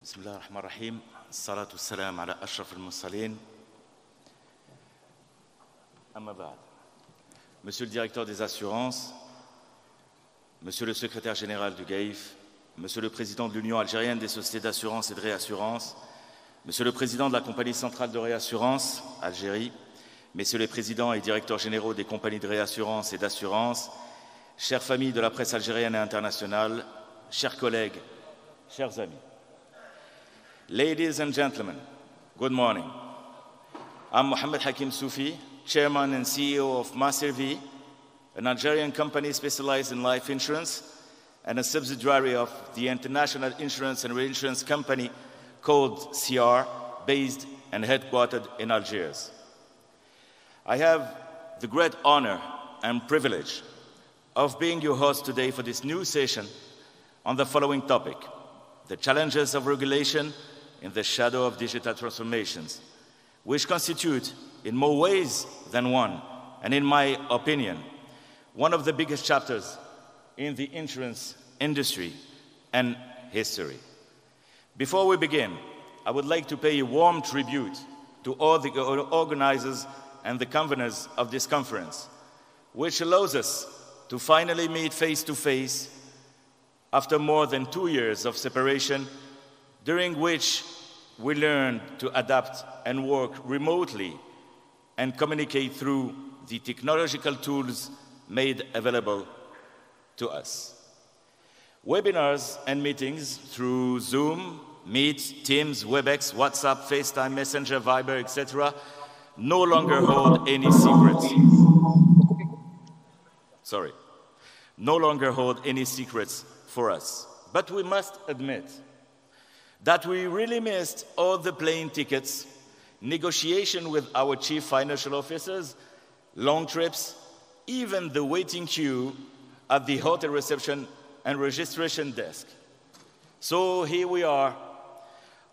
بسم الله الرحمن الرحيم الصلاة والسلام على أشرف المرسلين أما بعد. Monsieur le directeur des assurances, Monsieur le secrétaire général du GAIF, Monsieur le président de l'Union algérienne des sociétés d'assurance et de réassurance, Monsieur le président de la compagnie centrale de réassurance, Algérie, Messieurs les présidents et directeurs généraux des compagnies de réassurance et d'assurance, chères familles de la presse algérienne et internationale, chers collègues, chers amis. Ladies and gentlemen, good morning. I'm Mohamed Hakim Soufi, Chairman and CEO of Maservi, an Algerian company specialized in life insurance and a subsidiary of the international insurance and reinsurance company called CR, based and headquartered in Algiers. I have the great honor and privilege of being your host today for this new session on the following topic: the challenges of regulation in the shadow of digital transformations, which constitute, in more ways than one, and in my opinion, one of the biggest chapters in the insurance industry and history. Before we begin, I would like to pay a warm tribute to all the organizers and the conveners of this conference, which allows us to finally meet face-to-face after more than 2 years of separation, during which we learned to adapt and work remotely and communicate through the technological tools made available to us. Webinars and meetings through Zoom, Meet, Teams, WebEx, WhatsApp, FaceTime, Messenger, Viber, etc. no longer hold any secrets. No longer hold any secrets for us. But we must admit that we really missed all the plane tickets, negotiation with our chief financial officers, long trips, even the waiting queue at the hotel reception and registration desk. So here we are,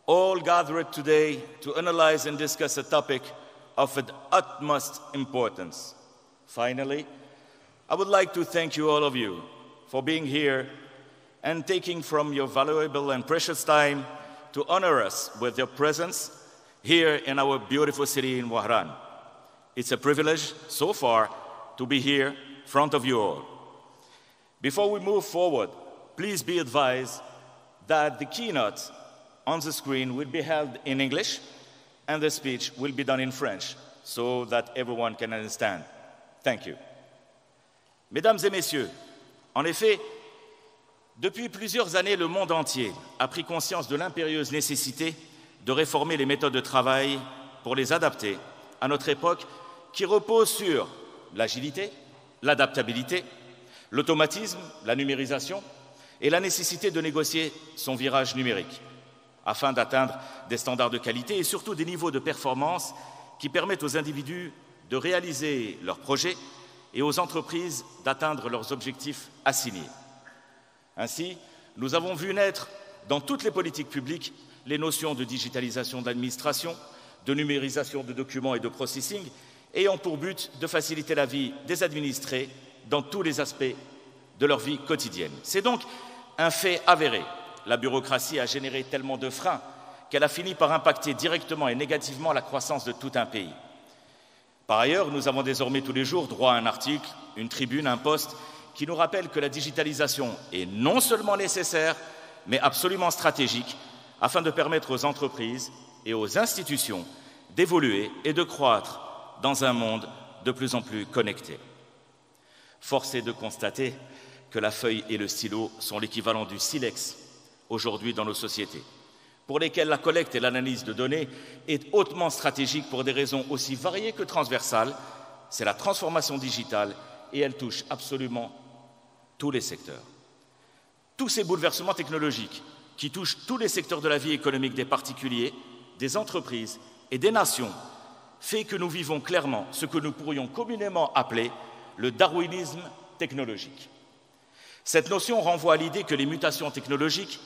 all gathered today to analyze and discuss a topic of the utmost importance. Finally, I would like to thank you, all of you, for being here and taking from your valuable and precious time to honor us with your presence here in our beautiful city in Wahran. It's a privilege so far to be here in front of you all. Before we move forward, please be advised that the keynote on the screen will be held in English and the speech will be done in French so that everyone can understand. Thank you. Mesdames et messieurs, en effet, depuis plusieurs années, le monde entier a pris conscience de l'impérieuse nécessité de réformer les méthodes de travail pour les adapter à notre époque qui repose sur l'agilité, l'adaptabilité, l'automatisme, la numérisation et la nécessité de négocier son virage numérique afin d'atteindre des standards de qualité et surtout des niveaux de performance qui permettent aux individus de réaliser leurs projets et aux entreprises d'atteindre leurs objectifs assignés. Ainsi, nous avons vu naître dans toutes les politiques publiques les notions de digitalisation de l'administration, de numérisation de documents et de processing, ayant pour but de faciliter la vie des administrés dans tous les aspects de leur vie quotidienne. C'est donc un fait avéré. La bureaucratie a généré tellement de freins qu'elle a fini par impacter directement et négativement la croissance de tout un pays. Par ailleurs, nous avons désormais tous les jours droit à un article, une tribune, un post qui nous rappelle que la digitalisation est non seulement nécessaire, mais absolument stratégique, afin de permettre aux entreprises et aux institutions d'évoluer et de croître dans un monde de plus en plus connecté. Force est de constater que la feuille et le stylo sont l'équivalent du silex aujourd'hui dans nos sociétés, pour lesquelles la collecte et l'analyse de données est hautement stratégique pour des raisons aussi variées que transversales. C'est la transformation digitale et elle touche absolument tous les secteurs. Tous ces bouleversements technologiques qui touchent tous les secteurs de la vie économique des particuliers, des entreprises et des nations fait que nous vivons clairement ce que nous pourrions communément appeler le darwinisme technologique. Cette notion renvoie à l'idée que les mutations technologiques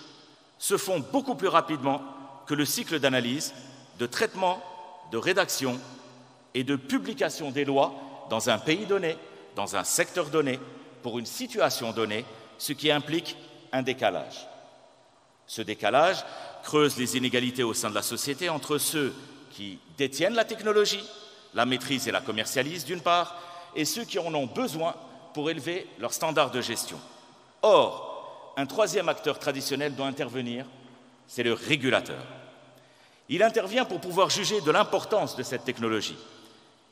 se font beaucoup plus rapidement que le cycle d'analyse, de traitement, de rédaction et de publication des lois dans un pays donné, dans un secteur donné, pour une situation donnée, ce qui implique un décalage. Ce décalage creuse les inégalités au sein de la société entre ceux qui détiennent la technologie, la maîtrisent et la commercialisent d'une part, et ceux qui en ont besoin pour élever leurs standards de gestion. Or, un troisième acteur traditionnel doit intervenir, c'est le régulateur. Il intervient pour pouvoir juger de l'importance de cette technologie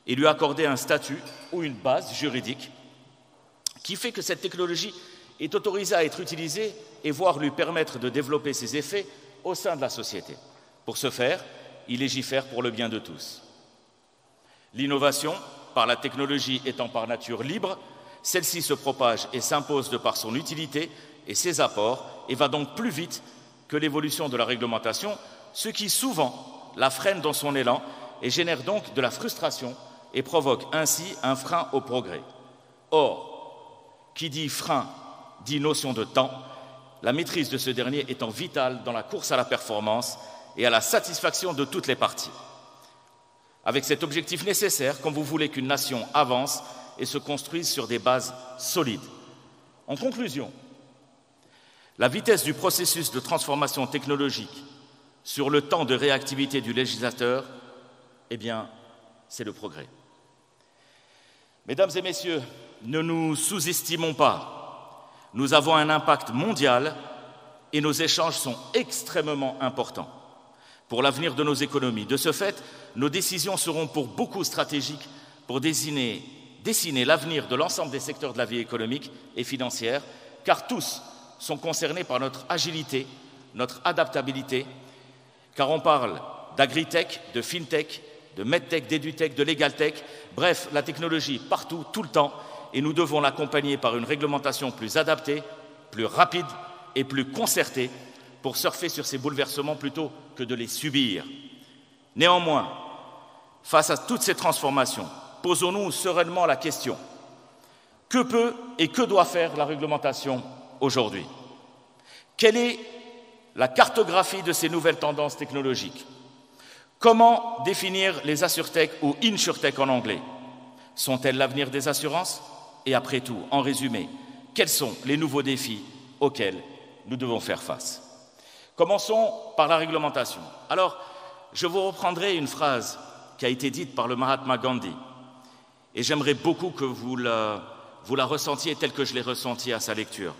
et lui accorder un statut ou une base juridique qui fait que cette technologie est autorisée à être utilisée et voire lui permettre de développer ses effets au sein de la société. Pour ce faire, il légifère pour le bien de tous. L'innovation, par la technologie étant par nature libre, celle-ci se propage et s'impose de par son utilité et ses apports et va donc plus vite que l'évolution de la réglementation, ce qui souvent la freine dans son élan et génère donc de la frustration et provoque ainsi un frein au progrès. Or, qui dit frein dit notion de temps, la maîtrise de ce dernier étant vitale dans la course à la performance et à la satisfaction de toutes les parties. Avec cet objectif nécessaire quand vous voulez qu'une nation avance et se construise sur des bases solides. En conclusion, la vitesse du processus de transformation technologique sur le temps de réactivité du législateur, eh bien, c'est le progrès. Mesdames et messieurs, ne nous sous-estimons pas. Nous avons un impact mondial et nos échanges sont extrêmement importants pour l'avenir de nos économies. De ce fait, nos décisions seront pour beaucoup stratégiques pour dessiner l'avenir de l'ensemble des secteurs de la vie économique et financière, car tous sont concernés par notre agilité, notre adaptabilité, car on parle d'agritech, de fintech, de medtech, d'edutech, de legaltech, bref, la technologie partout, tout le temps, et nous devons l'accompagner par une réglementation plus adaptée, plus rapide et plus concertée pour surfer sur ces bouleversements plutôt que de les subir. Néanmoins, face à toutes ces transformations, posons-nous sereinement la question: que peut et que doit faire la réglementation aujourd'hui? Quelle est la cartographie de ces nouvelles tendances technologiques? Comment définir les assurtech ou insurtech en anglais? Sont-elles l'avenir des assurances? Et après tout, en résumé, quels sont les nouveaux défis auxquels nous devons faire face? Commençons par la réglementation. Alors, je vous reprendrai une phrase qui a été dite par le Mahatma Gandhi, et j'aimerais beaucoup que vous la ressentiez telle que je l'ai ressentie à sa lecture.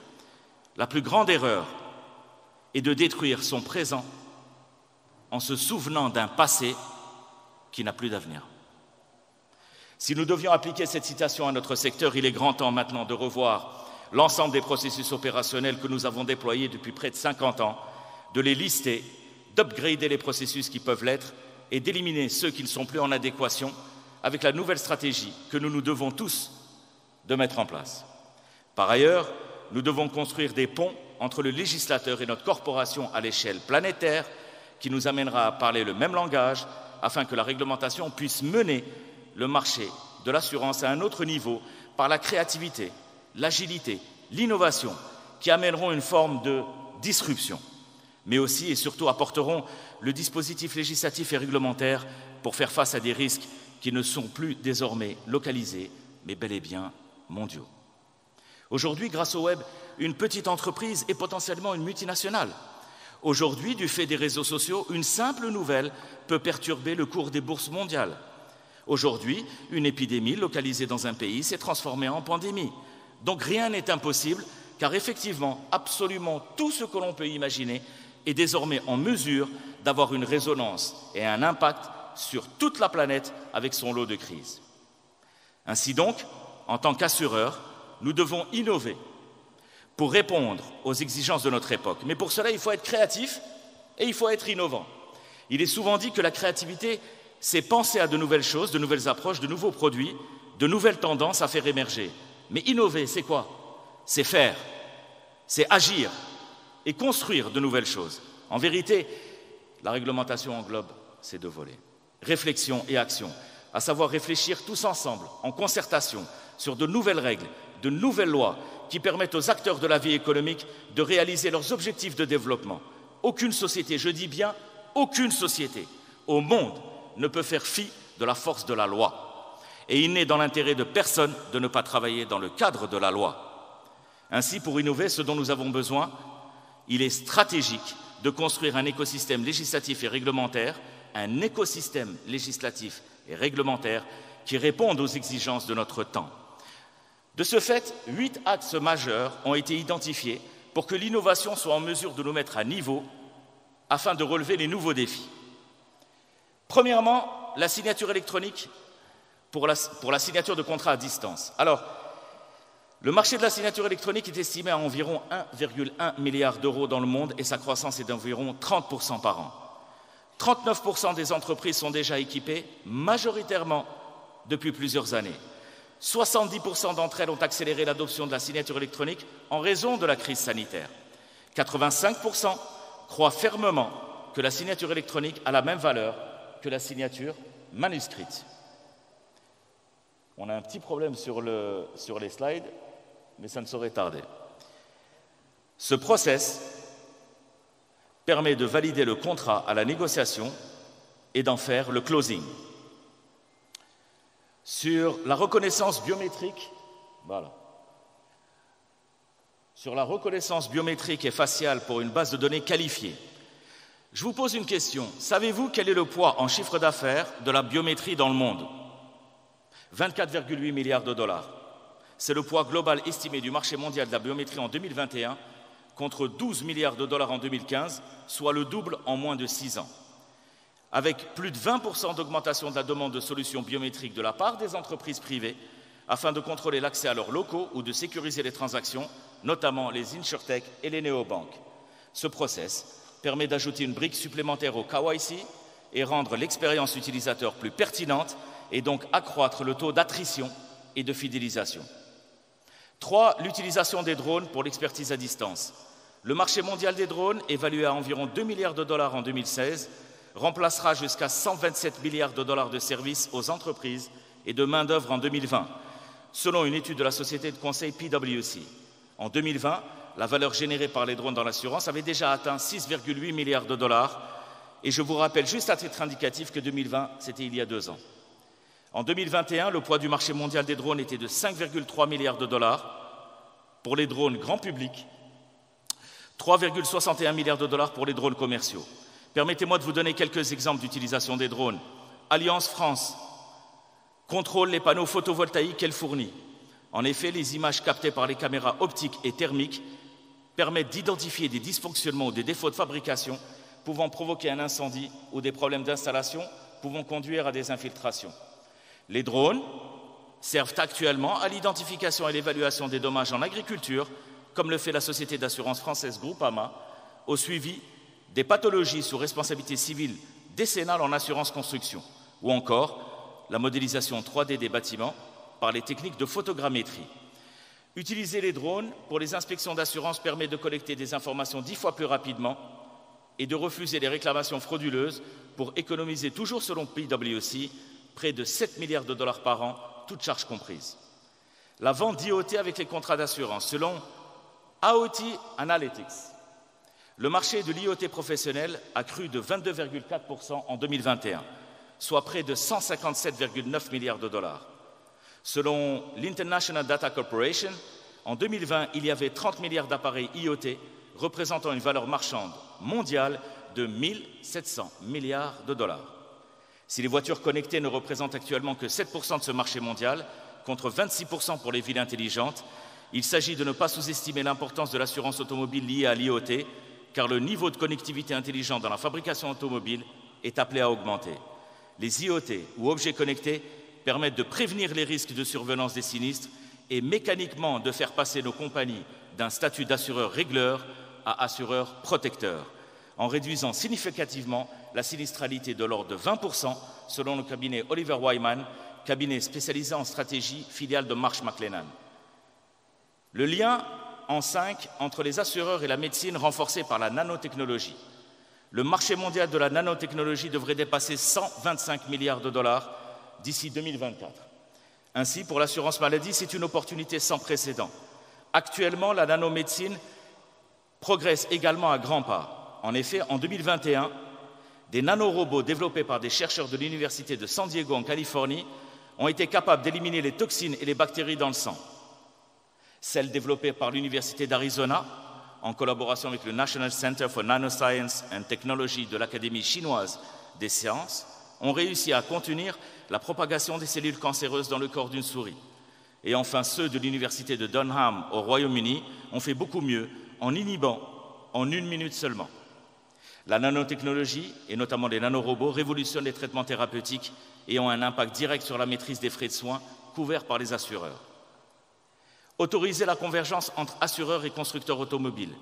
La plus grande erreur est de détruire son présent en se souvenant d'un passé qui n'a plus d'avenir. Si nous devions appliquer cette citation à notre secteur, il est grand temps maintenant de revoir l'ensemble des processus opérationnels que nous avons déployés depuis près de 50 ans, de les lister, d'upgrader les processus qui peuvent l'être et d'éliminer ceux qui ne sont plus en adéquation avec la nouvelle stratégie que nous nous devons tous de mettre en place. Par ailleurs, nous devons construire des ponts entre le législateur et notre corporation à l'échelle planétaire qui nous amènera à parler le même langage afin que la réglementation puisse mener le marché de l'assurance à un autre niveau par la créativité, l'agilité, l'innovation qui amèneront une forme de disruption, mais aussi et surtout apporteront le dispositif législatif et réglementaire pour faire face à des risques qui ne sont plus désormais localisés, mais bel et bien mondiaux. Aujourd'hui, grâce au web, une petite entreprise est potentiellement une multinationale. Aujourd'hui, du fait des réseaux sociaux, une simple nouvelle peut perturber le cours des bourses mondiales. Aujourd'hui, une épidémie localisée dans un pays s'est transformée en pandémie. Donc rien n'est impossible, car effectivement, absolument tout ce que l'on peut imaginer est désormais en mesure d'avoir une résonance et un impact sur toute la planète avec son lot de crises. Ainsi donc, en tant qu'assureurs, nous devons innover pour répondre aux exigences de notre époque. Mais pour cela, il faut être créatif et il faut être innovant. Il est souvent dit que la créativité, c'est penser à de nouvelles choses, de nouvelles approches, de nouveaux produits, de nouvelles tendances à faire émerger. Mais innover, c'est quoi? C'est faire, c'est agir et construire de nouvelles choses. En vérité, la réglementation englobe ces deux volets. Réflexion et action, à savoir réfléchir tous ensemble, en concertation, sur de nouvelles règles, de nouvelles lois qui permettent aux acteurs de la vie économique de réaliser leurs objectifs de développement. Aucune société, je dis bien aucune société au monde ne peut faire fi de la force de la loi. Et il n'est dans l'intérêt de personne de ne pas travailler dans le cadre de la loi. Ainsi, pour innover, ce dont nous avons besoin, Il est stratégique de construire un écosystème législatif et réglementaire, qui réponde aux exigences de notre temps. De ce fait, 8 axes majeurs ont été identifiés pour que l'innovation soit en mesure de nous mettre à niveau afin de relever les nouveaux défis. Premièrement, la signature électronique pour la signature de contrats à distance. Alors, le marché de la signature électronique est estimé à environ 1,1 milliard d'euros dans le monde et sa croissance est d'environ 30% par an. 39% des entreprises sont déjà équipées, majoritairement depuis plusieurs années. 70% d'entre elles ont accéléré l'adoption de la signature électronique en raison de la crise sanitaire. 85% croient fermement que la signature électronique a la même valeur que la signature manuscrite. On a un petit problème sur les slides, mais ça ne saurait tarder. Ce process permet de valider le contrat à la négociation et d'en faire le closing. Sur la reconnaissance biométrique, Sur la reconnaissance biométrique et faciale pour une base de données qualifiée, je vous pose une question. Savez-vous quel est le poids en chiffre d'affaires de la biométrie dans le monde ? 24,8 milliards de dollars. C'est le poids global estimé du marché mondial de la biométrie en 2021 contre 12 milliards de dollars en 2015, soit le double en moins de 6 ans. Avec plus de 20% d'augmentation de la demande de solutions biométriques de la part des entreprises privées afin de contrôler l'accès à leurs locaux ou de sécuriser les transactions, notamment les insurtech et les néobanques. Ce process permet d'ajouter une brique supplémentaire au KYC et rendre l'expérience utilisateur plus pertinente et donc accroître le taux d'attrition et de fidélisation. 3. L'utilisation des drones pour l'expertise à distance. Le marché mondial des drones, évalué à environ 2 milliards de dollars en 2016, remplacera jusqu'à 127 milliards de dollars de services aux entreprises et de main-d'œuvre en 2020, selon une étude de la société de conseil PwC. En 2020, la valeur générée par les drones dans l'assurance avait déjà atteint 6,8 milliards de dollars et je vous rappelle juste à titre indicatif que 2020, c'était il y a 2 ans. En 2021, le poids du marché mondial des drones était de 5,3 milliards de dollars pour les drones grand public, 3,61 milliards de dollars pour les drones commerciaux. Permettez-moi de vous donner quelques exemples d'utilisation des drones. Alliance France contrôle les panneaux photovoltaïques qu'elle fournit. En effet, les images captées par les caméras optiques et thermiques permettent d'identifier des dysfonctionnements ou des défauts de fabrication pouvant provoquer un incendie ou des problèmes d'installation pouvant conduire à des infiltrations. Les drones servent actuellement à l'identification et l'évaluation des dommages en agriculture, comme le fait la société d'assurance française Groupama, au suivi des pathologies sous responsabilité civile décennale en assurance construction, ou encore la modélisation 3D des bâtiments par les techniques de photogrammétrie. Utiliser les drones pour les inspections d'assurance permet de collecter des informations 10 fois plus rapidement et de refuser les réclamations frauduleuses pour économiser, toujours selon PwC, près de 7 milliards de dollars par an, toutes charges comprises. La vente d'IoT avec les contrats d'assurance. Selon AOT Analytics, le marché de l'IoT professionnel a cru de 22,4% en 2021, soit près de 157,9 milliards de dollars. Selon l'International Data Corporation, en 2020, il y avait 30 milliards d'appareils IoT, représentant une valeur marchande mondiale de 1 700 milliards de dollars. Si les voitures connectées ne représentent actuellement que 7% de ce marché mondial, contre 26% pour les villes intelligentes, il s'agit de ne pas sous-estimer l'importance de l'assurance automobile liée à l'IoT, car le niveau de connectivité intelligente dans la fabrication automobile est appelé à augmenter. Les IoT, ou objets connectés, permettent de prévenir les risques de survenance des sinistres et mécaniquement de faire passer nos compagnies d'un statut d'assureur régleur à assureur protecteur, en réduisant significativement la sinistralité de l'ordre de 20%, selon le cabinet Oliver Wyman, cabinet spécialisé en stratégie, filiale de Marsh McLennan. Le lien en 5 entre les assureurs et la médecine renforcé par la nanotechnologie. Le marché mondial de la nanotechnologie devrait dépasser 125 milliards de dollars d'ici 2024. Ainsi, pour l'assurance maladie, c'est une opportunité sans précédent. Actuellement, la nanomédecine progresse également à grands pas. En effet, en 2021, des nanorobots développés par des chercheurs de l'Université de San Diego en Californie ont été capables d'éliminer les toxines et les bactéries dans le sang. Celles développées par l'Université d'Arizona en collaboration avec le National Center for Nanoscience and Technology de l'Académie chinoise des sciences, ont réussi à contenir la propagation des cellules cancéreuses dans le corps d'une souris. Et enfin, ceux de l'université de Durham au Royaume-Uni ont fait beaucoup mieux en inhibant en 1 minute seulement. La nanotechnologie, et notamment les nanorobots, révolutionnent les traitements thérapeutiques et ont un impact direct sur la maîtrise des frais de soins couverts par les assureurs. Autoriser la convergence entre assureurs et constructeurs automobiles.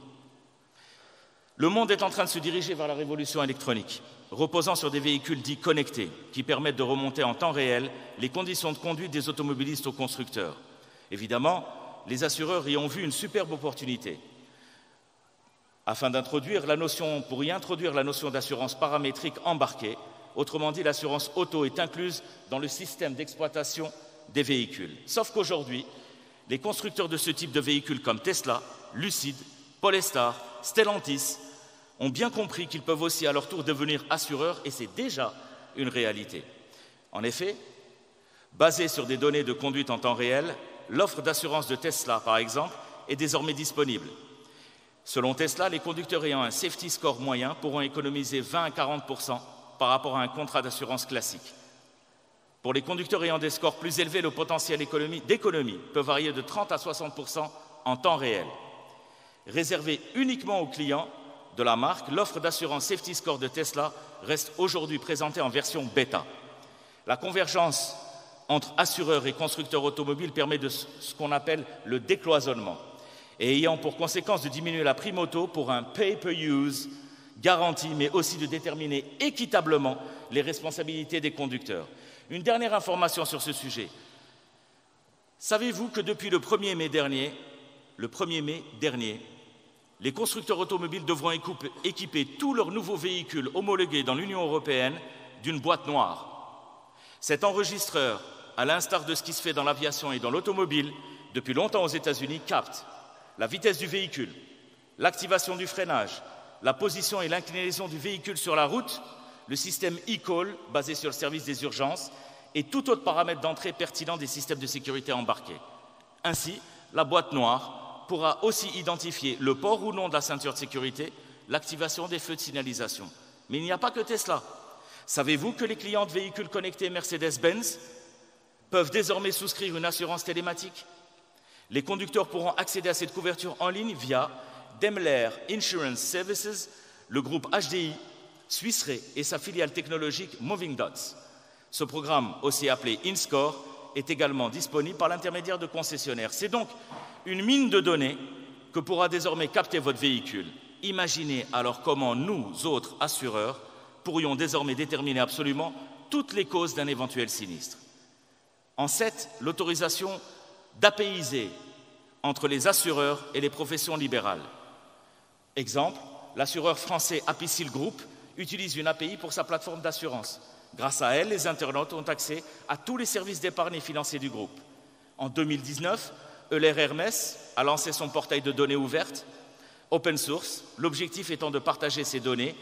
Le monde est en train de se diriger vers la révolution électronique, reposant sur des véhicules dits connectés, qui permettent de remonter en temps réel les conditions de conduite des automobilistes aux constructeurs. Évidemment, les assureurs y ont vu une superbe opportunité. Pour y introduire la notion d'assurance paramétrique embarquée, autrement dit, l'assurance auto est incluse dans le système d'exploitation des véhicules. Sauf qu'aujourd'hui, les constructeurs de ce type de véhicules comme Tesla, Lucid, Polestar, Stellantis ont bien compris qu'ils peuvent aussi à leur tour devenir assureurs et c'est déjà une réalité. En effet, basée sur des données de conduite en temps réel, l'offre d'assurance de Tesla, par exemple, est désormais disponible. Selon Tesla, les conducteurs ayant un safety score moyen pourront économiser 20 à 40% par rapport à un contrat d'assurance classique. Pour les conducteurs ayant des scores plus élevés, le potentiel d'économie peut varier de 30 à 60% en temps réel. Réservée uniquement aux clients de la marque, l'offre d'assurance Safety Score de Tesla reste aujourd'hui présentée en version bêta. La convergence entre assureurs et constructeurs automobiles permet de ce qu'on appelle le décloisonnement et ayant pour conséquence de diminuer la prime auto pour un pay-per-use garanti, mais aussi de déterminer équitablement les responsabilités des conducteurs. Une dernière information sur ce sujet. Savez-vous que depuis le 1er mai dernier, les constructeurs automobiles devront équiper tous leurs nouveaux véhicules homologués dans l'Union européenne d'une boîte noire. Cet enregistreur, à l'instar de ce qui se fait dans l'aviation et dans l'automobile, depuis longtemps aux États-Unis, capte la vitesse du véhicule, l'activation du freinage, la position et l'inclinaison du véhicule sur la route, le système e-call basé sur le service des urgences et tout autre paramètre d'entrée pertinent des systèmes de sécurité embarqués. Ainsi, la boîte noire pourra aussi identifier le port ou non de la ceinture de sécurité, l'activation des feux de signalisation. Mais il n'y a pas que Tesla. Savez-vous que les clients de véhicules connectés Mercedes-Benz peuvent désormais souscrire une assurance télématique? Les conducteurs pourront accéder à cette couverture en ligne via Daimler Insurance Services, le groupe HDI, Swiss Re et sa filiale technologique Moving Dots. Ce programme, aussi appelé InScore, est également disponible par l'intermédiaire de concessionnaires. C'est donc une mine de données que pourra désormais capter votre véhicule. Imaginez alors comment nous, autres assureurs, pourrions désormais déterminer absolument toutes les causes d'un éventuel sinistre. En 7, l'autorisation d'apaiser entre les assureurs et les professions libérales. Exemple, l'assureur français Apicil Group utilise une API pour sa plateforme d'assurance. Grâce à elle, les internautes ont accès à tous les services d'épargne et financiers du groupe. En 2019, Euler Hermès a lancé son portail de données ouvertes, open source, l'objectif étant de partager ces données,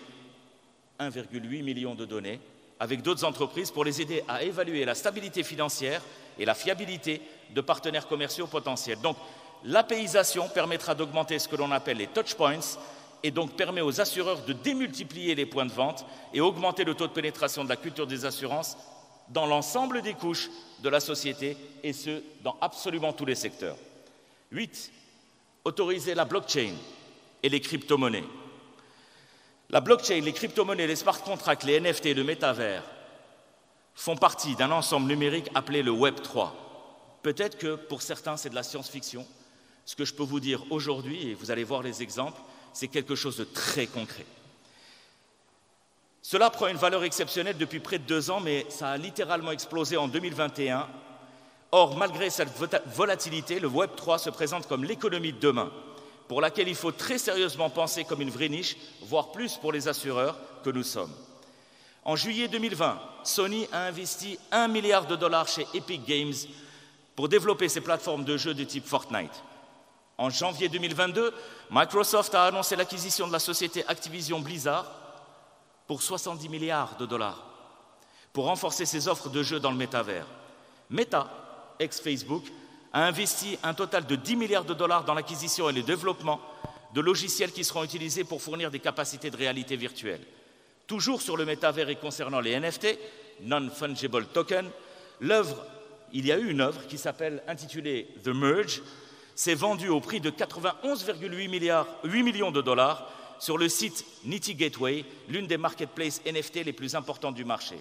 1,8 million de données, avec d'autres entreprises pour les aider à évaluer la stabilité financière et la fiabilité de partenaires commerciaux potentiels. Donc, l'APIsation permettra d'augmenter ce que l'on appelle les touchpoints et donc permet aux assureurs de démultiplier les points de vente et augmenter le taux de pénétration de la culture des assurances dans l'ensemble des couches de la société et ce, dans absolument tous les secteurs. 8. Autoriser la blockchain et les crypto-monnaies. La blockchain, les crypto-monnaies, les smart contracts, les NFT et le métavers font partie d'un ensemble numérique appelé le Web 3. Peut-être que pour certains, c'est de la science-fiction. Ce que je peux vous dire aujourd'hui, et vous allez voir les exemples, c'est quelque chose de très concret. Cela prend une valeur exceptionnelle depuis près de 2 ans, mais ça a littéralement explosé en 2021. Or, malgré cette volatilité, le Web 3 se présente comme l'économie de demain, pour laquelle il faut très sérieusement penser comme une vraie niche, voire plus pour les assureurs que nous sommes. En juillet 2020, Sony a investi $1 milliard chez Epic Games pour développer ses plateformes de jeux de type Fortnite. En janvier 2022, Microsoft a annoncé l'acquisition de la société Activision Blizzard pour $70 milliards pour renforcer ses offres de jeux dans le métavers. Meta, ex-Facebook, a investi un total de $10 milliards dans l'acquisition et le développement de logiciels qui seront utilisés pour fournir des capacités de réalité virtuelle. Toujours sur le métavers et concernant les NFT, Non-Fungible Token, il y a eu une œuvre qui s'appelle intitulée The Merge, s'est vendue au prix de 91,8 millions de dollars sur le site Nitty Gateway, l'une des marketplaces NFT les plus importantes du marché.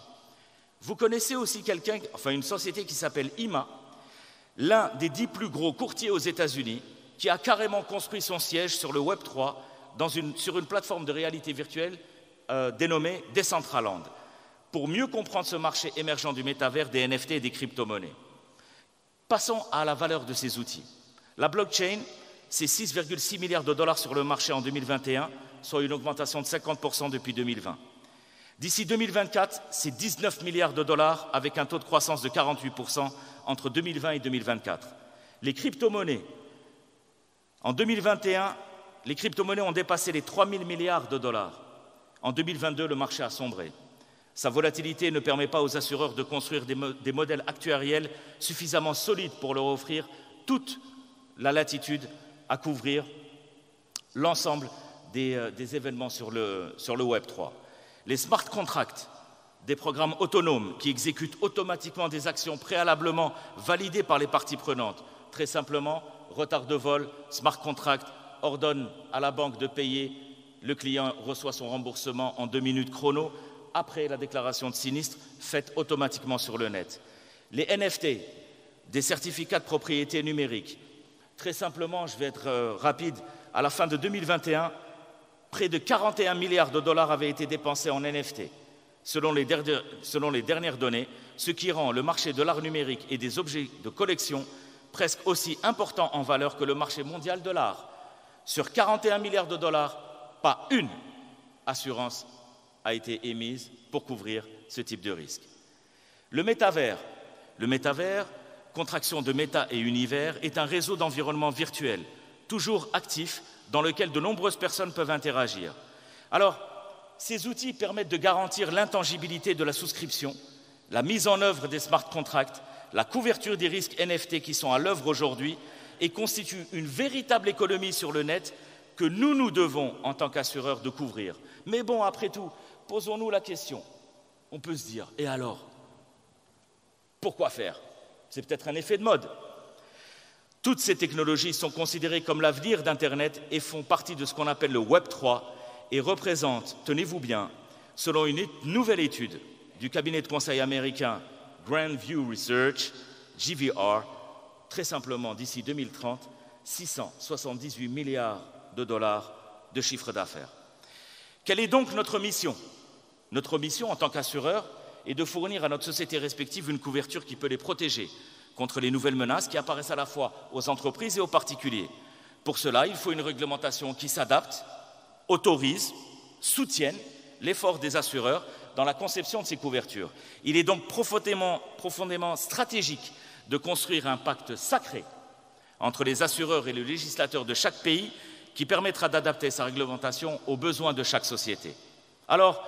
Vous connaissez aussi une société qui s'appelle IMA, l'un des 10 plus gros courtiers aux États-Unis, qui a carrément construit son siège sur le Web3 sur une plateforme de réalité virtuelle dénommée Decentraland, pour mieux comprendre ce marché émergent du métavers, des NFT et des crypto-monnaies. Passons à la valeur de ces outils. La blockchain, c'est 6,6 milliards de dollars sur le marché en 2021, soit une augmentation de 50% depuis 2020. D'ici 2024, c'est 19 milliards de dollars avec un taux de croissance de 48% entre 2020 et 2024. Les crypto-monnaies, en 2021, les crypto-monnaies ont dépassé les 3 000 milliards de dollars. En 2022, le marché a sombré. Sa volatilité ne permet pas aux assureurs de construire des modèles actuariels suffisamment solides pour leur offrir toute la latitude à couvrir l'ensemble des événements sur le Web3. Les smart contracts, des programmes autonomes qui exécutent automatiquement des actions préalablement validées par les parties prenantes. Très simplement, retard de vol, smart contract ordonne à la banque de payer, le client reçoit son remboursement en 2 minutes chrono, après la déclaration de sinistre faite automatiquement sur le net. Les NFT, des certificats de propriété numérique. Très simplement, je vais être rapide, à la fin de 2021, près de 41 milliards de dollars avaient été dépensés en NFT, selon les dernières données, ce qui rend le marché de l'art numérique et des objets de collection presque aussi important en valeur que le marché mondial de l'art. Sur 41 milliards de dollars, pas une assurance a été émise pour couvrir ce type de risque. Le métavers, contraction de méta et univers, est un réseau d'environnements virtuels, toujours actif, dans lequel de nombreuses personnes peuvent interagir. Alors, ces outils permettent de garantir l'intangibilité de la souscription, la mise en œuvre des smart contracts, la couverture des risques NFT qui sont à l'œuvre aujourd'hui et constituent une véritable économie sur le net que nous devons, en tant qu'assureurs, de couvrir. Mais bon, après tout, posons-nous la question. On peut se dire, et alors? Pourquoi faire? C'est peut-être un effet de mode. Toutes ces technologies sont considérées comme l'avenir d'Internet et font partie de ce qu'on appelle le Web3 et représentent, tenez-vous bien, selon une nouvelle étude du cabinet de conseil américain Grand View Research, GVR, très simplement, d'ici 2030, 678 milliards de dollars de chiffre d'affaires. Quelle est donc notre mission? Notre mission en tant qu'assureur est de fournir à notre société respective une couverture qui peut les protéger contre les nouvelles menaces qui apparaissent à la fois aux entreprises et aux particuliers. Pour cela, il faut une réglementation qui s'adapte, autorise, soutienne l'effort des assureurs dans la conception de ces couvertures. Il est donc profondément stratégique de construire un pacte sacré entre les assureurs et le législateur de chaque pays qui permettra d'adapter sa réglementation aux besoins de chaque société. Alors,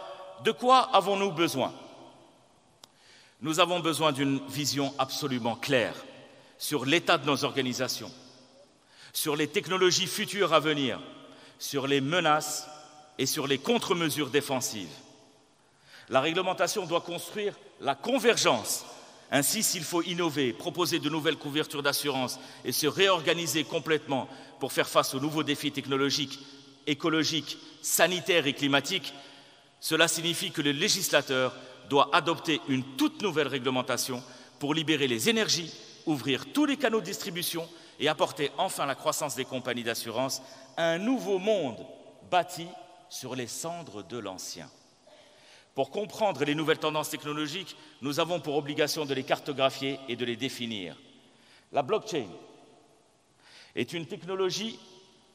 de quoi avons-nous besoin? Nous avons besoin d'une vision absolument claire sur l'état de nos organisations, sur les technologies futures à venir, sur les menaces et sur les contre-mesures défensives. La réglementation doit construire la convergence. Ainsi, s'il faut innover, proposer de nouvelles couvertures d'assurance et se réorganiser complètement pour faire face aux nouveaux défis technologiques, écologiques, sanitaires et climatiques, cela signifie que le législateur doit adopter une toute nouvelle réglementation pour libérer les énergies, ouvrir tous les canaux de distribution et apporter enfin la croissance des compagnies d'assurance à un nouveau monde bâti sur les cendres de l'ancien. Pour comprendre les nouvelles tendances technologiques, nous avons pour obligation de les cartographier et de les définir. La blockchain est une technologie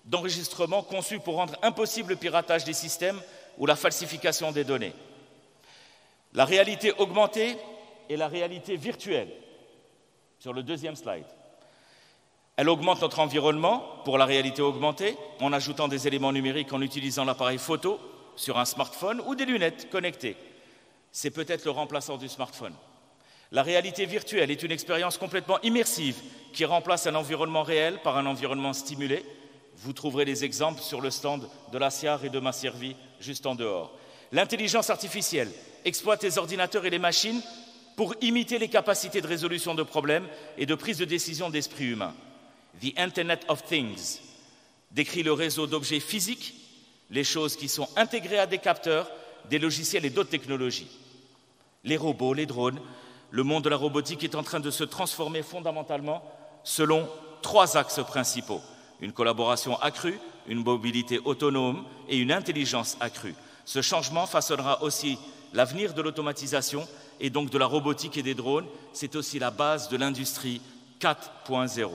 d'enregistrement conçue pour rendre impossible le piratage des systèmes ou la falsification des données. La réalité augmentée et la réalité virtuelle, sur le deuxième slide. Elle augmente notre environnement pour la réalité augmentée en ajoutant des éléments numériques en utilisant l'appareil photo sur un smartphone ou des lunettes connectées. C'est peut-être le remplaçant du smartphone. La réalité virtuelle est une expérience complètement immersive qui remplace un environnement réel par un environnement stimulé, Vous trouverez les exemples sur le stand de la SIAR et de Masservi, juste en dehors. L'intelligence artificielle exploite les ordinateurs et les machines pour imiter les capacités de résolution de problèmes et de prise de décision d'esprit humain. The Internet of Things décrit le réseau d'objets physiques, les choses qui sont intégrées à des capteurs, des logiciels et d'autres technologies. Les robots, les drones, le monde de la robotique est en train de se transformer fondamentalement selon 3 axes principaux. Une collaboration accrue, une mobilité autonome et une intelligence accrue. Ce changement façonnera aussi l'avenir de l'automatisation et donc de la robotique et des drones. C'est aussi la base de l'industrie 4.0.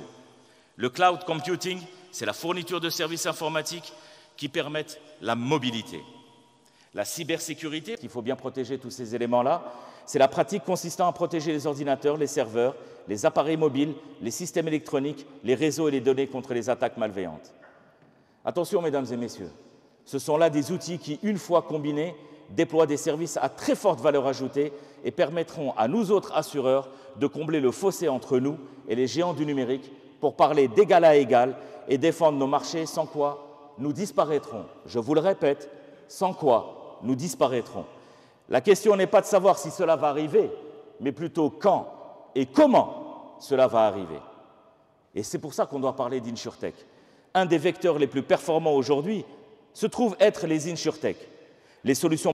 Le cloud computing, c'est la fourniture de services informatiques qui permettent la mobilité. La cybersécurité, il faut bien protéger tous ces éléments-là, c'est la pratique consistant à protéger les ordinateurs, les serveurs, les appareils mobiles, les systèmes électroniques, les réseaux et les données contre les attaques malveillantes. Attention, mesdames et messieurs, ce sont là des outils qui, une fois combinés, déploient des services à très forte valeur ajoutée et permettront à nous autres assureurs de combler le fossé entre nous et les géants du numérique pour parler d'égal à égal et défendre nos marchés, sans quoi nous disparaîtrons. Je vous le répète, sans quoi nous disparaîtrons. La question n'est pas de savoir si cela va arriver, mais plutôt quand et comment cela va arriver. Et c'est pour ça qu'on doit parler d'InsurTech. Un des vecteurs les plus performants aujourd'hui se trouve être les InsurTech, les solutions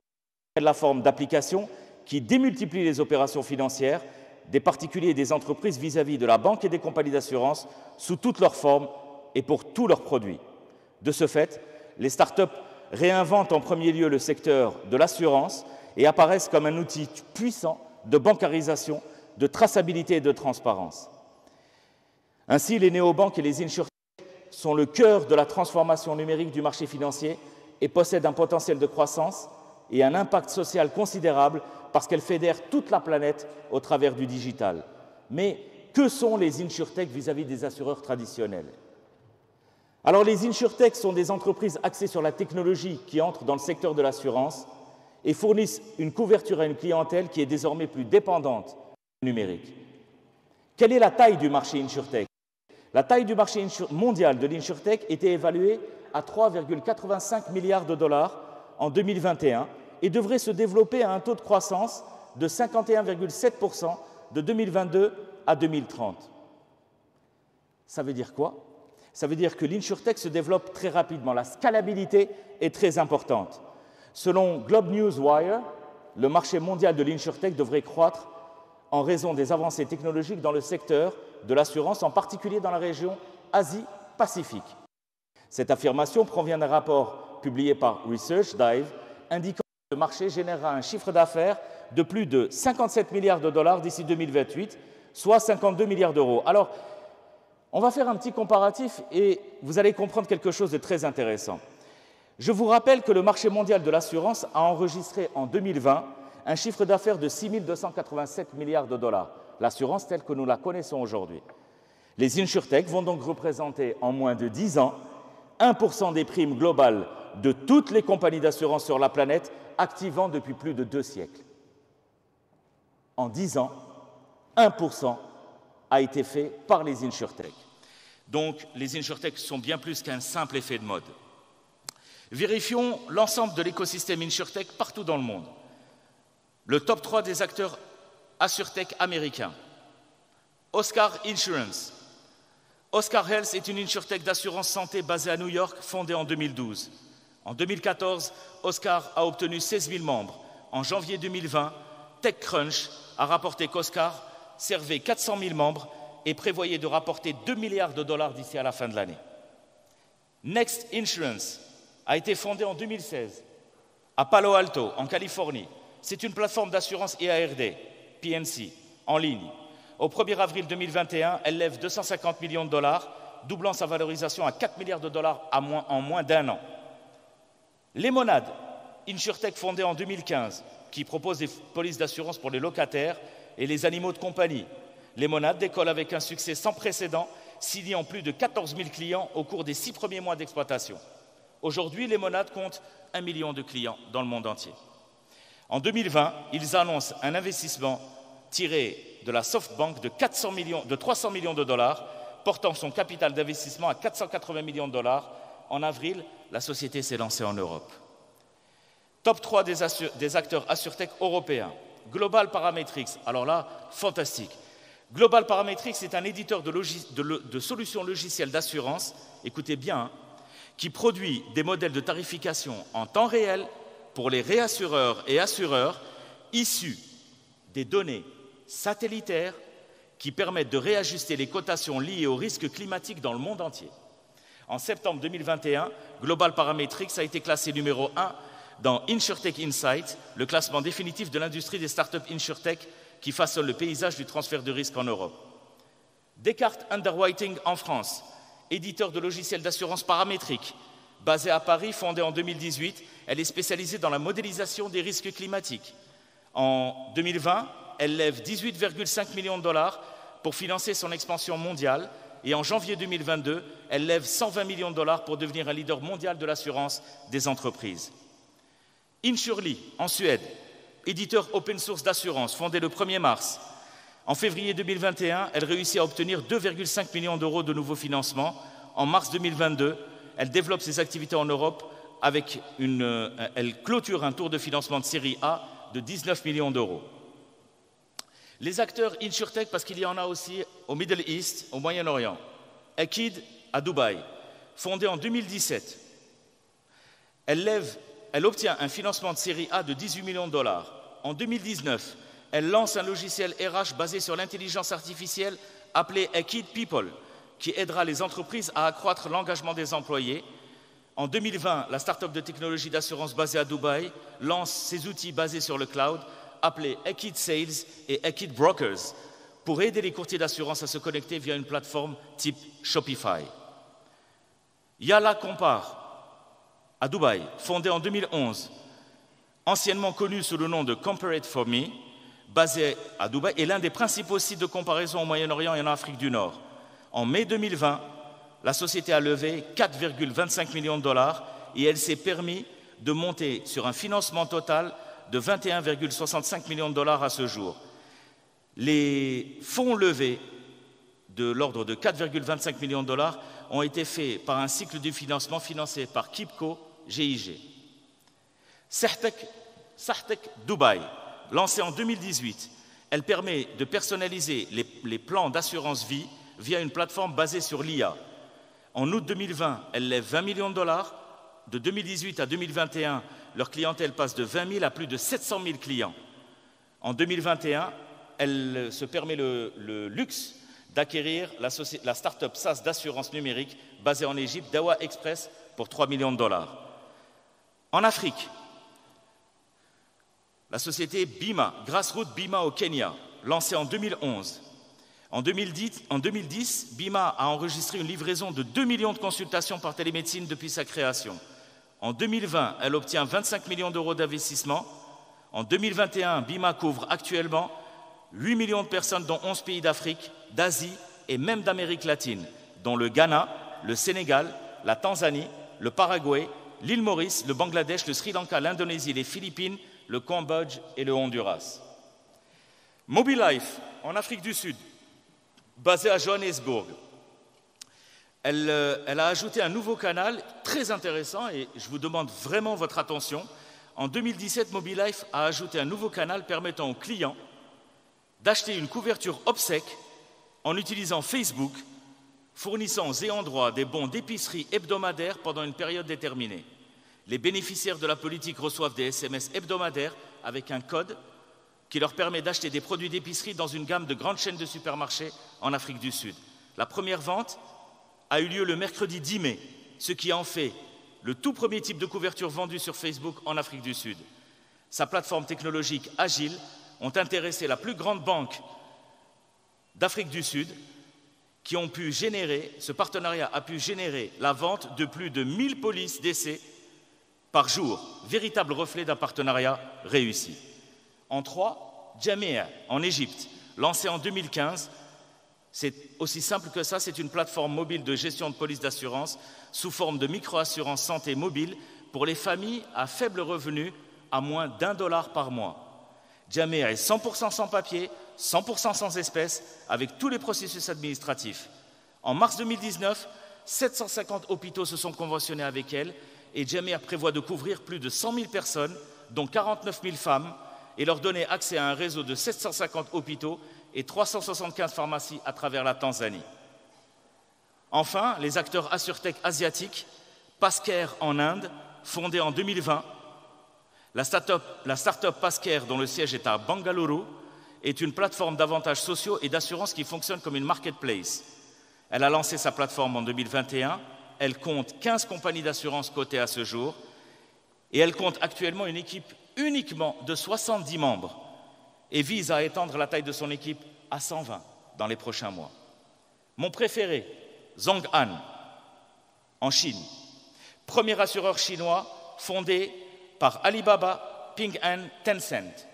prennent la forme d'applications qui démultiplient les opérations financières des particuliers et des entreprises vis-à-vis de la banque et des compagnies d'assurance sous toutes leurs formes et pour tous leurs produits. De ce fait, les start-up réinventent en premier lieu le secteur de l'assurance et apparaissent comme un outil puissant de bancarisation, de traçabilité et de transparence. Ainsi, les néobanques et les InsurTech sont le cœur de la transformation numérique du marché financier et possèdent un potentiel de croissance et un impact social considérable parce qu'elles fédèrent toute la planète au travers du digital. Mais que sont les InsurTech vis-à-vis des assureurs traditionnels? Alors les InsurTech sont des entreprises axées sur la technologie qui entrent dans le secteur de l'assurance et fournissent une couverture à une clientèle qui est désormais plus dépendante du numérique. Quelle est la taille du marché InsurTech? La taille du marché mondial de l'InsurTech était évaluée à 3,85 milliards de dollars en 2021 et devrait se développer à un taux de croissance de 51,7% de 2022 à 2030. Ça veut dire quoi? Ça veut dire que l'InsurTech se développe très rapidement. La scalabilité est très importante. Selon Globe News Wire, le marché mondial de l'InsurTech devrait croître en raison des avancées technologiques dans le secteur de l'assurance, en particulier dans la région Asie-Pacifique. Cette affirmation provient d'un rapport publié par Research Dive indiquant que le marché générera un chiffre d'affaires de plus de 57 milliards de dollars d'ici 2028, soit 52 milliards d'euros. Alors, on va faire un petit comparatif et vous allez comprendre quelque chose de très intéressant. Je vous rappelle que le marché mondial de l'assurance a enregistré en 2020 un chiffre d'affaires de 6 287 milliards de dollars, l'assurance telle que nous la connaissons aujourd'hui. Les InsurTech vont donc représenter en moins de 10 ans 1% des primes globales de toutes les compagnies d'assurance sur la planète, activant depuis plus de 2 siècles. En 10 ans, 1% a été fait par les InsurTech. Donc, les InsurTech sont bien plus qu'un simple effet de mode. Vérifions l'ensemble de l'écosystème InsurTech partout dans le monde. Le top 3 des acteurs AssurTech américains. Oscar Insurance. Oscar Health est une InsurTech d'assurance santé basée à New York, fondée en 2012. En 2014, Oscar a obtenu 16 000 membres. En janvier 2020, TechCrunch a rapporté qu'Oscar servait 400 000 membres et prévoyait de rapporter 2 milliards de dollars d'ici à la fin de l'année. Next Insurance a été fondée en 2016 à Palo Alto, en Californie. C'est une plateforme d'assurance IARD, PNC, en ligne. Au 1er avril 2021, elle lève 250 millions de dollars, doublant sa valorisation à 4 milliards de dollars en moins d'un an. Lemonade, InsurTech fondée en 2015, qui propose des polices d'assurance pour les locataires et les animaux de compagnie. Lemonade décolle avec un succès sans précédent, signant plus de 14 000 clients au cours des 6 premiers mois d'exploitation. Aujourd'hui, Lemonade compte 1 million de clients dans le monde entier. En 2020, ils annoncent un investissement tiré de la SoftBank de 300 millions de dollars, portant son capital d'investissement à 480 millions de dollars En avril, la société s'est lancée en Europe. Top 3 des acteurs AssureTech européens. Global Parametrics, alors là, fantastique. Global Parametrics est un éditeur de solutions logicielles d'assurance, écoutez bien, hein, qui produit des modèles de tarification en temps réel pour les réassureurs et assureurs issus des données satellitaires qui permettent de réajuster les cotations liées aux risques climatiques dans le monde entier. En septembre 2021, Global Parametrics a été classé numéro 1 dans InsurTech Insight, le classement définitif de l'industrie des startups InsurTech qui façonne le paysage du transfert de risque en Europe. Descartes Underwriting en France, éditeur de logiciels d'assurance paramétrique, basée à Paris, fondée en 2018, elle est spécialisée dans la modélisation des risques climatiques. En 2020, elle lève 18,5 millions de dollars pour financer son expansion mondiale et en janvier 2022, elle lève 120 millions de dollars pour devenir un leader mondial de l'assurance des entreprises. Insurely, en Suède, éditeur open source d'assurance, fondé le 1er mars. En février 2021, elle réussit à obtenir 2,5 millions d'euros de nouveaux financements. En mars 2022, elle développe ses activités en Europe avec elle clôture un tour de financement de série A de 19 millions d'euros. Les acteurs InsurTech, parce qu'il y en a aussi au Middle East, au Moyen-Orient. Akid à Dubaï, fondée en 2017. Elle obtient un financement de série A de 18 millions de dollars. En 2019, elle lance un logiciel RH basé sur l'intelligence artificielle appelé Akid People, qui aidera les entreprises à accroître l'engagement des employés. En 2020, la start-up de technologie d'assurance basée à Dubaï lance ses outils basés sur le cloud, appelés Akid Sales et Akid Brokers, pour aider les courtiers d'assurance à se connecter via une plateforme type Shopify. Yala Compare, à Dubaï, fondée en 2011, anciennement connue sous le nom de Compare-It-For-Me, basée à Dubaï, est l'un des principaux sites de comparaison au Moyen-Orient et en Afrique du Nord. En mai 2020, la société a levé 4,25 millions de dollars et elle s'est permis de monter sur un financement total de 21,65 millions de dollars à ce jour. Les fonds levés de l'ordre de 4,25 millions de dollars ont été faits par un cycle de financement financé par KIPCO GIG. Sartec Dubaï, lancée en 2018, elle permet de personnaliser les plans d'assurance vie via une plateforme basée sur l'IA. En août 2020, elle lève 20 millions de dollars. De 2018 à 2021, leur clientèle passe de 20 000 à plus de 700 000 clients. En 2021, elle se permet le luxe d'acquérir la start-up SaaS d'assurance numérique basée en Égypte, Dawa Express, pour 3 millions de dollars. En Afrique, la société Bima, Grassroot Bima au Kenya, lancée en 2011. En 2010, Bima a enregistré une livraison de 2 millions de consultations par télémédecine depuis sa création. En 2020, elle obtient 25 millions d'euros d'investissement. En 2021, Bima couvre actuellement 8 millions de personnes dans 11 pays d'Afrique, d'Asie et même d'Amérique latine, dont le Ghana, le Sénégal, la Tanzanie, le Paraguay, l'île Maurice, le Bangladesh, le Sri Lanka, l'Indonésie, les Philippines, le Cambodge et le Honduras. Mobilife, en Afrique du Sud, basée à Johannesburg, elle a ajouté un nouveau canal très intéressant et je vous demande vraiment votre attention. En 2017, Mobilife a ajouté un nouveau canal permettant aux clients d'acheter une couverture obsèque en utilisant Facebook, fournissant aux ayants droit des bons d'épicerie hebdomadaires pendant une période déterminée. Les bénéficiaires de la politique reçoivent des SMS hebdomadaires avec un code qui leur permet d'acheter des produits d'épicerie dans une gamme de grandes chaînes de supermarchés en Afrique du Sud. La première vente a eu lieu le mercredi 10 mai, ce qui en fait le tout premier type de couverture vendue sur Facebook en Afrique du Sud. Sa plateforme technologique agile ont intéressé la plus grande banque d'Afrique du Sud ce partenariat a pu générer la vente de plus de 1000 polices d'essai par jour, véritable reflet d'un partenariat réussi. En 3, Jamia, en Égypte, lancée en 2015, c'est aussi simple que ça, c'est une plateforme mobile de gestion de police d'assurance sous forme de micro-assurance santé mobile pour les familles à faible revenu à moins d'$1 par mois. Jamia est 100% sans papier, 100% sans espèces, avec tous les processus administratifs. En mars 2019, 750 hôpitaux se sont conventionnés avec elle et Jamia prévoit de couvrir plus de 100 000 personnes, dont 49 000 femmes, et leur donner accès à un réseau de 750 hôpitaux et 375 pharmacies à travers la Tanzanie. Enfin, les acteurs AssureTech asiatiques, Pascare en Inde, fondée en 2020, la start-up Pascare, dont le siège est à Bangalore, est une plateforme d'avantages sociaux et d'assurance qui fonctionne comme une marketplace. Elle a lancé sa plateforme en 2021, elle compte 15 compagnies d'assurance cotées à ce jour et elle compte actuellement une équipe uniquement de 70 membres et vise à étendre la taille de son équipe à 120 dans les prochains mois. Mon préféré, ZhongAn, en Chine, premier assureur chinois fondé par Alibaba, Ping An, Tencent.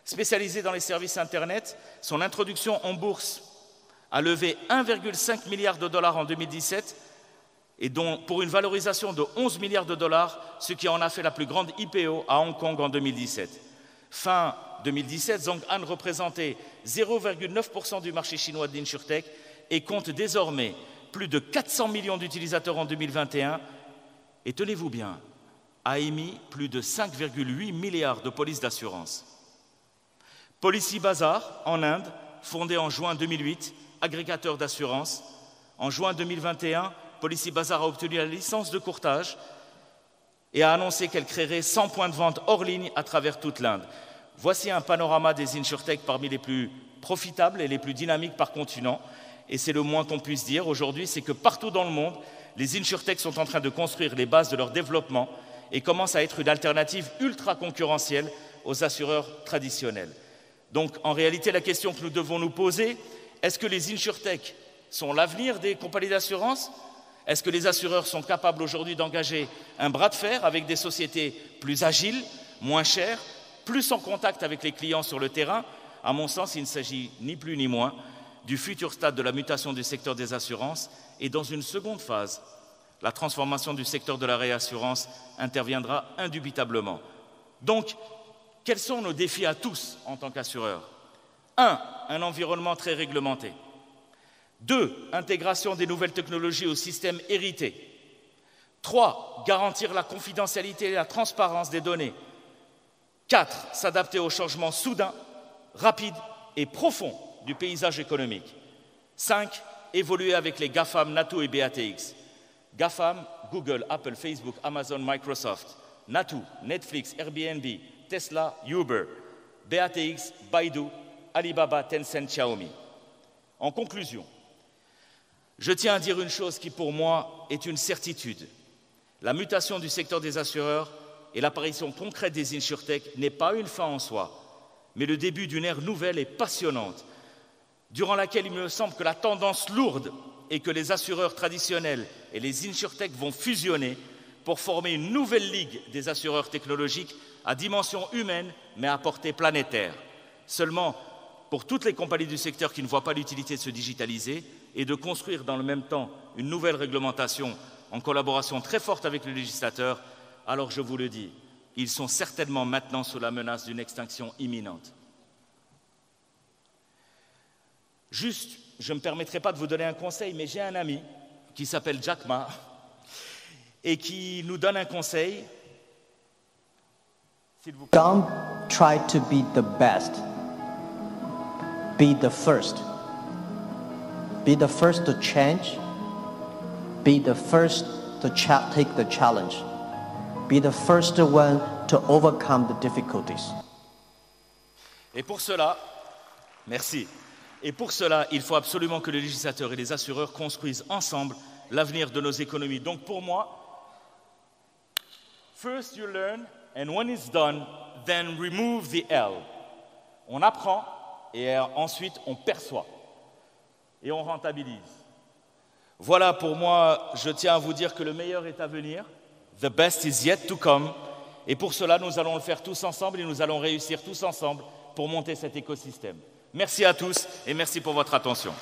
Spécialisé dans les services Internet, son introduction en bourse a levé 1,5 milliard de dollars en 2017 et dont, pour une valorisation de 11 milliards de dollars, ce qui en a fait la plus grande IPO à Hong Kong en 2017. Fin 2017, ZhongAn représentait 0,9% du marché chinois de l'InsurTech et compte désormais plus de 400 millions d'utilisateurs en 2021 et, tenez-vous bien, a émis plus de 5,8 milliards de polices d'assurance. Policy-Bazar, en Inde, fondé en juin 2008, agrégateur d'assurance. En juin 2021, Policy-Bazar a obtenu la licence de courtage et a annoncé qu'elle créerait 100 points de vente hors ligne à travers toute l'Inde. Voici un panorama des InsurTech parmi les plus profitables et les plus dynamiques par continent. Et c'est le moins qu'on puisse dire aujourd'hui, c'est que partout dans le monde, les InsurTech sont en train de construire les bases de leur développement et commencent à être une alternative ultra concurrentielle aux assureurs traditionnels. Donc, en réalité, la question que nous devons nous poser, est-ce que les InsurTech sont l'avenir des compagnies d'assurance? Est-ce que les assureurs sont capables aujourd'hui d'engager un bras de fer avec des sociétés plus agiles, moins chères, plus en contact avec les clients sur le terrain? À mon sens, il ne s'agit ni plus ni moins du futur stade de la mutation du secteur des assurances et dans une seconde phase, la transformation du secteur de la réassurance interviendra indubitablement. Donc, quels sont nos défis à tous en tant qu'assureurs? 1. Un environnement très réglementé. 2. Intégration des nouvelles technologies au système hérité. 3. Garantir la confidentialité et la transparence des données. 4. S'adapter aux changements soudains, rapides et profonds du paysage économique. 5. Évoluer avec les GAFAM, NATO et BATX. GAFAM, Google, Apple, Facebook, Amazon, Microsoft. NATO, Netflix, Airbnb, Tesla, Uber. BATX, Baidu, Alibaba, Tencent, Xiaomi. En conclusion, je tiens à dire une chose qui pour moi est une certitude. La mutation du secteur des assureurs et l'apparition concrète des InsurTech n'est pas une fin en soi, mais le début d'une ère nouvelle et passionnante, durant laquelle il me semble que la tendance lourde est que les assureurs traditionnels et les InsurTech vont fusionner pour former une nouvelle ligue des assureurs technologiques à dimension humaine mais à portée planétaire. Seulement, pour toutes les compagnies du secteur qui ne voient pas l'utilité de se digitaliser et de construire dans le même temps une nouvelle réglementation en collaboration très forte avec le législateur, alors je vous le dis, ils sont certainement maintenant sous la menace d'une extinction imminente. Juste, je ne me permettrai pas de vous donner un conseil, mais j'ai un ami qui s'appelle Jack Ma et qui nous donne un conseil. S'il vous plaît. Don't try to be the best. Be the first. Be the first to change. Be the first to take the challenge. Be the first one to overcome the difficulties. Et pour cela, merci. Et pour cela, il faut absolument que les législateurs et les assureurs construisent ensemble l'avenir de nos économies. Donc pour moi, first you learn, and when it's done, then remove the L. On apprend et ensuite on perçoit et on rentabilise. Voilà, pour moi, je tiens à vous dire que le meilleur est à venir. The best is yet to come. Et pour cela, nous allons le faire tous ensemble et nous allons réussir tous ensemble pour monter cet écosystème. Merci à tous et merci pour votre attention.